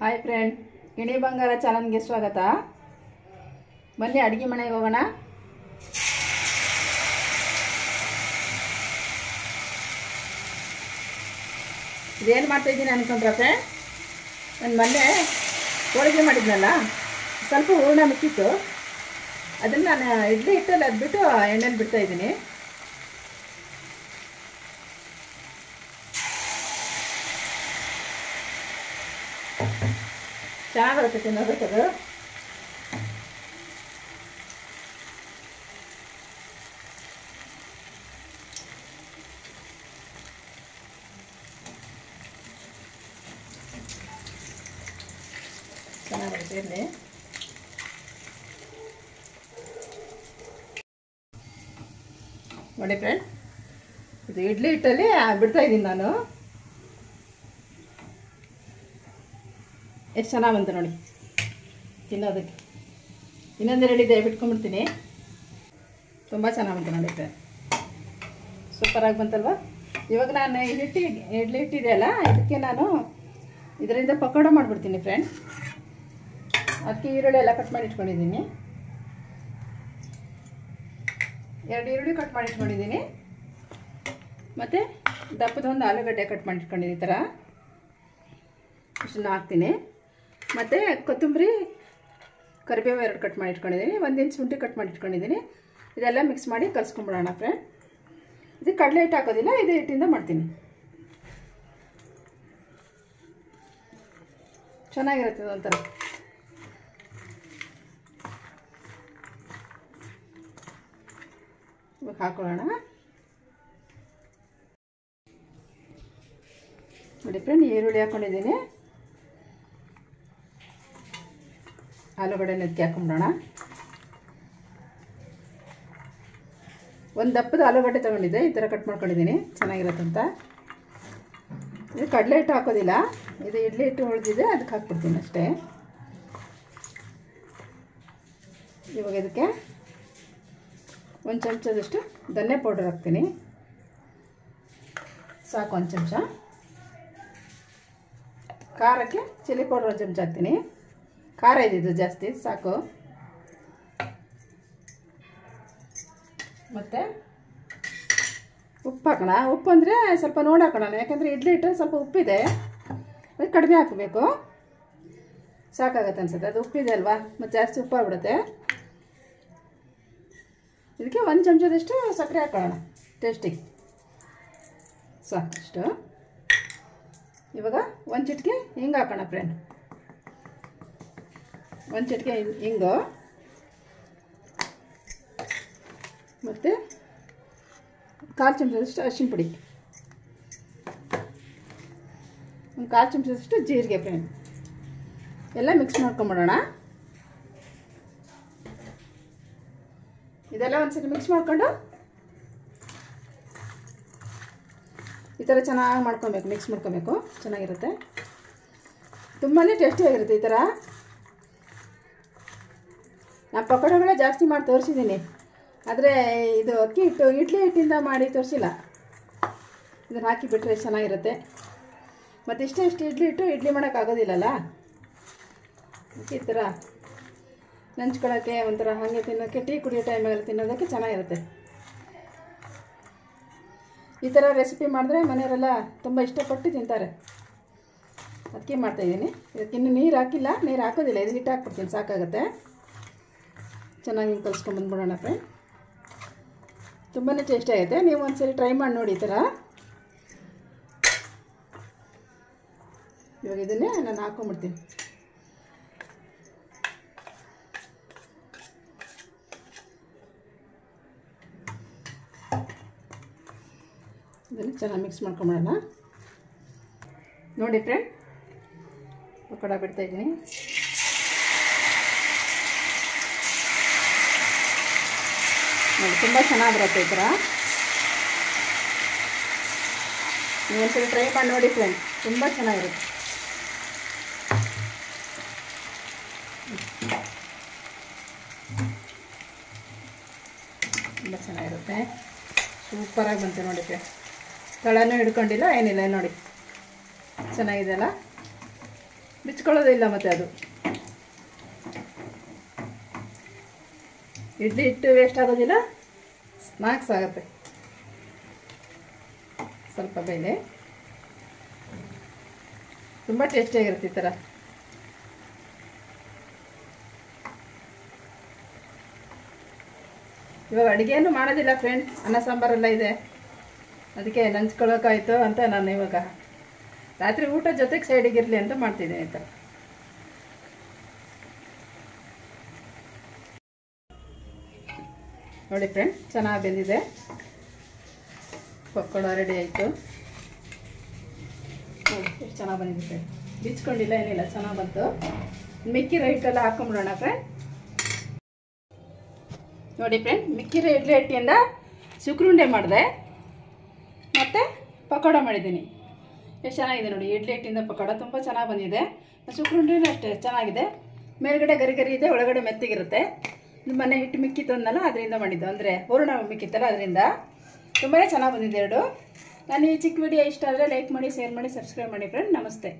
Hi friend, ಗಿಣಿ ಬಂಗಾರ ಚಾನಲ್ಗೆ ಸ್ವಾಗತ. ಬನ್ನಿ ಅಡುಗೆ ಮನೆಗೆ ಹೋಗೋಣ. ಇದೇನು ಮಾಡ್ತಾಯಿದ್ದೀನಿ ಅನ್ಕೊಂಡ್ರೆ ಫ್ರೆಂಡ್, ನಾನು ಮೊನ್ನೆ ಹೋಳಿಗೆ ಮಾಡಿದ್ನಲ್ಲ, ಸ್ವಲ್ಪ ಹೂರಣ ಮಿಕ್ಕಿತ್ತು. ಅದನ್ನು ನಾನು ಇಡ್ಲಿ ಹಿಟ್ಟಲ್ಲಿ ಅದ್ಬಿಟ್ಟು ಎಣ್ಣೆಲಿ ಬಿಡ್ತಾಯಿದ್ದೀನಿ. ಚೆನ್ನಾಗಿರುತ್ತೆ ತಿನ್ನೋದಕ್ಕದು. ಚೆನ್ನಾಗಿರುತ್ತೆ ಇಲ್ಲಿ. ನೋಡಿ ಫ್ರೆಂಡ್, ಇದು ಇಡ್ಲಿ ಹಿಟ್ಟಲ್ಲಿ ಬಿಡ್ತಾಯಿದ್ದೀನಿ ನಾನು. ಎಷ್ಟು ಚೆನ್ನಾಗಿ ಬಂತು ನೋಡಿ ತಿನ್ನೋದಕ್ಕೆ. ಇನ್ನೊಂದೆರಡು ಇದೆ, ಬಿಟ್ಕೊಂಡ್ಬಿಡ್ತೀನಿ. ತುಂಬ ಚೆನ್ನಾಗಿ ಬಂತು ನೋಡಿ ಫ್ರೆಂಡ್, ಸೂಪರಾಗಿ ಬಂತಲ್ವ. ಇವಾಗ ನಾನು ಇಡ್ಲಿ ಹಿಟ್ಟಿದೆಯಲ್ಲ, ಇದಕ್ಕೆ ನಾನು ಇದರಿಂದ ಪಕೋಡ ಮಾಡಿಬಿಡ್ತೀನಿ ಫ್ರೆಂಡ್. ಅದಕ್ಕೆ ಈರುಳ್ಳಿ ಎಲ್ಲ ಕಟ್ ಮಾಡಿ ಇಟ್ಕೊಂಡಿದ್ದೀನಿ. 2 ಈರುಳ್ಳಿ ಕಟ್ ಮಾಡಿ ಇಟ್ಕೊಂಡಿದ್ದೀನಿ. ಮತ್ತು ದಪ್ಪದೊಂದು ಆಲೂಗಡ್ಡೆ ಕಟ್ ಮಾಡಿ ಇಟ್ಕೊಂಡಿದ್ದೀನಿ. ಈ ಥರ ಇಷ್ಟನ್ನು ಹಾಕ್ತೀನಿ. ಮತ್ತು ಕೊತ್ತಂಬರಿ, ಕರಿಬೇವು 2 ಕಟ್ ಮಾಡಿ ಇಟ್ಕೊಂಡಿದ್ದೀನಿ. 1 ಇಂಚ್ ಶುಂಠಿ ಕಟ್ ಮಾಡಿ ಇಟ್ಕೊಂಡಿದ್ದೀನಿ. ಇದೆಲ್ಲ ಮಿಕ್ಸ್ ಮಾಡಿ ಕಲಿಸ್ಕೊಂಬಿಡೋಣ ಫ್ರೆಂಡ್. ಇದು ಕಡಲೆ ಹಿಟ್ಟು ಹಾಕೋದಿಲ್ಲ, ಇದು ಹಿಟ್ಟಿಂದ ಮಾಡ್ತೀನಿ. ಚೆನ್ನಾಗಿರುತ್ತೆ ಒಂಥರ. ಇವಾಗ ಹಾಕೊಳ್ಳೋಣ. ನೋಡಿ ಫ್ರೆಂಡ್, ಈರುಳ್ಳಿ ಹಾಕ್ಕೊಂಡಿದ್ದೀನಿ. ಆಲೂಗಡ್ಡೆ ನೆತ್ತಿ ಹಾಕೊಂಬಿಡೋಣ. ಒಂದು ದಪ್ಪದ ಆಲೂಗಡ್ಡೆ ತೊಗೊಂಡಿದ್ದೆ, ಈ ಥರ ಕಟ್ ಮಾಡ್ಕೊಂಡಿದ್ದೀನಿ, ಚೆನ್ನಾಗಿರುತ್ತಂತ. ಇದು ಕಡಲೆ ಹಿಟ್ಟು ಹಾಕೋದಿಲ್ಲ, ಇದು ಇಡ್ಲಿ ಹಿಟ್ಟು ಉಳಿದಿದೆ, ಅದಕ್ಕೆ ಹಾಕ್ಬಿಡ್ತೀನಿ ಅಷ್ಟೇ. ಇವಾಗ ಇದಕ್ಕೆ 1 ಚಮಚದಷ್ಟು ಧನ್ಯ ಪೌಡರ್ ಹಾಕ್ತೀನಿ. ಸಾಕು 1 ಚಮಚ. ಖಾರಕ್ಕೆ ಚಿಲ್ಲಿ ಪೌಡರ್ 1 ಚಮಚ ಹಾಕ್ತೀನಿ. ಖಾರ ಇದ್ದಿದ್ದು ಜಾಸ್ತಿ, ಸಾಕು. ಮತ್ತು ಉಪ್ಪು ಹಾಕೋಣ. ಉಪ್ಪು ಅಂದರೆ ಸ್ವಲ್ಪ ನೋಡಿ ಹಾಕೋಣ, ಯಾಕಂದರೆ ಇಡ್ಲಿ ಹಿಟ್ಟು ಸ್ವಲ್ಪ ಉಪ್ಪಿದೆ, ಅದು ಕಡಿಮೆ ಹಾಕಬೇಕು. ಸಾಕಾಗತ್ತೆ ಅನ್ಸುತ್ತೆ, ಅದು ಉಪ್ಪಿದೆ ಅಲ್ವಾ, ಮತ್ತು ಜಾಸ್ತಿ ಉಪ್ಪು ಆಗ್ಬಿಡುತ್ತೆ. ಇದಕ್ಕೆ 1 ಚಮಚದಷ್ಟು ಸಕ್ಕರೆ ಹಾಕೊಳ್ಳೋಣ ಟೇಸ್ಟಿಗೆ, ಸಾಕಷ್ಟು. ಇವಾಗ 1 ಚಿಟಿಕೆ ಹಿಂಗೆ ಹಾಕೋಣ ಫ್ರೆಂಡ್. 1 ಚಿಟಿಕೆ ಹಿಂಗು, ಮತ್ತು 1/4 ಚಮಚದಷ್ಟು ಅರಿಶಿನ ಪುಡಿ, 1/4 ಚಮಚದಷ್ಟು ಜೀರಿಗೆ ಫ್ರೆಂಡ್. ಎಲ್ಲ ಮಿಕ್ಸ್ ಮಾಡ್ಕೊಂಬಿಡೋಣ. ಇದೆಲ್ಲ ಒಂದ್ಸರಿ ಮಿಕ್ಸ್ ಮಾಡ್ಕೊಂಡು ಈ ಥರ ಚೆನ್ನಾಗಿ ಮಾಡ್ಕೊಬೇಕು, ಮಿಕ್ಸ್ ಮಾಡ್ಕೊಬೇಕು. ಚೆನ್ನಾಗಿರುತ್ತೆ, ತುಂಬಾ ಟೇಸ್ಟಿಯಾಗಿರುತ್ತೆ ಈ ಥರ. ನಾನು ಪಕೋಡಗಳೇ ಜಾಸ್ತಿ ಮಾಡಿ ತೋರಿಸಿದ್ದೀನಿ, ಆದರೆ ಇದು ಅಕ್ಕಿ ಹಿಟ್ಟು ಇಡ್ಲಿ ಹಿಟ್ಟಿಂದ ಮಾಡಿ ತೋರಿಸಿಲ್ಲ. ಇದನ್ನು ಹಾಕಿ ಬಿಟ್ಟರೆ ಚೆನ್ನಾಗಿರುತ್ತೆ. ಮತ್ತು ಇಷ್ಟು ಇಡ್ಲಿ ಹಿಟ್ಟು ಇಡ್ಲಿ ಮಾಡೋಕ್ಕಾಗೋದಿಲ್ಲಲ್ಲ, ಈ ಥರ ನೆಂಚ್ಕೊಳ್ಳೋಕ್ಕೆ ಒಂಥರ ಹಾಗೆ ತಿನ್ನೋಕ್ಕೆ, ಟೀ ಕುಡಿಯೋ ಟೈಮಲ್ಲಿ ತಿನ್ನೋದಕ್ಕೆ ಚೆನ್ನಾಗಿರುತ್ತೆ. ಈ ಥರ ರೆಸಿಪಿ ಮಾಡಿದ್ರೆ ಮನೆಯವರೆಲ್ಲ ತುಂಬ ಇಷ್ಟಪಟ್ಟು ತಿಂತಾರೆ. ಅದಕ್ಕೆ ಮಾಡ್ತಾಯಿದ್ದೀನಿ. ಇದಕ್ಕೆ ಇನ್ನೂ ನೀರು ಹಾಕಿಲ್ಲ, ನೀರು ಹಾಕೋದಿಲ್ಲ, ಇದು ಹಿಟ್ಟು ಹಾಕ್ಬಿಡ್ತೀನಿ, ಸಾಕಾಗುತ್ತೆ. ಚೆನ್ನಾಗಿ ಹಿಂಗೆ ಕಲಿಸ್ಕೊಂಬಂದ್ಬಿಡೋಣ ಫ್ರೆಂಡ್. ತುಂಬಾ ಟೇಸ್ಟಿ ಆಗುತ್ತೆ. ನೀವು ಒಂದ್ಸರಿ ಟ್ರೈ ಮಾಡಿ ನೋಡಿ ಈ ಥರ. ಇವಾಗ ಇದನ್ನೇ ನಾನು ಹಾಕ್ಕೊಂಬಿಡ್ತೀನಿ. ಇದನ್ನು ಚೆನ್ನಾಗಿ ಮಿಕ್ಸ್ ಮಾಡ್ಕೊಂಬಿಡೋಣ. ನೋಡಿ ಫ್ರೆಂಡ್, ಪಕೋಡ ಬಿಡ್ತಾಯಿದ್ದೀನಿ. ನೋಡಿ, ತುಂಬ ಚೆನ್ನಾಗಿ ಬರುತ್ತೆ ಈ ಥರ. ನೀವು ಒಂದ್ಸರಿ ಟ್ರೈ ಮಾಡಿ ನೋಡಿ ಫ್ರೆಂಡ್, ತುಂಬ ಚೆನ್ನಾಗಿರುತ್ತೆ. ತುಂಬ ಚೆನ್ನಾಗಿರುತ್ತೆ, ಸೂಪರಾಗಿ ಬಂತು ನೋಡಿ ಫ್ರೆಂಡ್. ತಳನೂ ಹಿಡ್ಕೊಂಡಿಲ್ಲ, ಏನಿಲ್ಲ ನೋಡಿ, ಚೆನ್ನಾಗಿದೆಯಲ್ಲ. ಬಿಚ್ಚ ಹಂಚ್ಕೊಳ್ಳೋದಿಲ್ಲ ಮತ್ತು ಅದು ಇಡ್ಲಿ ಹಿಟ್ಟು ವೇಸ್ಟ್ ಆಗೋದಿಲ್ಲ, ಸ್ನ್ಯಾಕ್ಸ್ ಆಗುತ್ತೆ. ಸ್ವಲ್ಪ ಬೇಳೆ ತುಂಬ ಟೇಸ್ಟಿಯಾಗಿರುತ್ತೆ ಈ ಥರ. ಇವಾಗ ಅಡುಗೆಯನ್ನು ಮಾಡೋದಿಲ್ಲ ಫ್ರೆಂಡ್, ಅನ್ನ ಸಾಂಬಾರೆಲ್ಲ ಇದೆ, ಅದಕ್ಕೆ ನಂಚ್ಕೊಳ್ಳೋಕ್ಕಾಯ್ತು ಅಂತ ನಾನು ಇವಾಗ ರಾತ್ರಿ ಊಟ ಜೊತೆಗೆ ಸೈಡಿಗಿರಲಿ ಅಂತ ಮಾಡ್ತಿದ್ದೀನಿ ಈ ಥರ. ನೋಡಿ ಫ್ರೆಂಡ್, ಚೆನ್ನಾಗಿ ಬೆಂದಿದೆ. ಪಕೋಡ ರೆಡಿ ಆಯಿತು. ನೋಡಿ ಎಷ್ಟು ಚೆನ್ನಾಗಿ ಬಂದಿದೆ ಫ್ರೆಂಡ್, ಬಿಚ್ಕೊಂಡಿಲ್ಲ ಏನಿಲ್ಲ, ಚೆನ್ನಾಗಿ ಬಂತು. ಮಿಕ್ಕಿರೋ ಹಿಟ್ಟೆಲ್ಲ ಹಾಕೊಂಬಿಡೋಣ ಫ್ರೆಂಡ್. ನೋಡಿ ಫ್ರೆಂಡ್, ಮಿಕ್ಕಿರೋ ಇಡ್ಲಿ ಹಿಟ್ಟಿಂದ ಸುಕ್ರುಂಡೆ ಮಾಡಿದೆ ಮತ್ತು ಪಕೋಡ ಮಾಡಿದ್ದೀನಿ. ಎಷ್ಟು ಚೆನ್ನಾಗಿದೆ ನೋಡಿ, ಇಡ್ಲಿ ಹಿಟ್ಟಿಂದ ಪಕೋಡ ತುಂಬ ಚೆನ್ನಾಗಿ ಬಂದಿದೆ. ಸುಕ್ರುಂಡೆನೂ ಅಷ್ಟೇ ಚೆನ್ನಾಗಿದೆ, ಮೇಲ್ಗಡೆ ಗರಿ ಗರಿ ಇದೆ, ಒಳಗಡೆ ಮೆತ್ತಗಿರುತ್ತೆ. ಮನೆ ಹಿಟ್ಟು ಮಿಕ್ಕಿತ್ತಂದಲ್ಲ ಅದರಿಂದ ಮಾಡಿದ್ದು, ಅಂದರೆ ಹೂರಣ ಮಿಕ್ಕಿತ್ತಲ್ಲ ಅದರಿಂದ ತುಂಬಾ ಚೆನ್ನಾಗಿ ಬಂದಿದೆ ಎರಡು. ನಾನು ಈ ಚಿಕ್ಕ ವಿಡಿಯೋ ಇಷ್ಟ ಆದರೆ ಲೈಕ್ ಮಾಡಿ, ಶೇರ್ ಮಾಡಿ, ಸಬ್ಸ್ಕ್ರೈಬ್ ಮಾಡಿ ಫ್ರೆಂಡ್. ನಮಸ್ತೆ.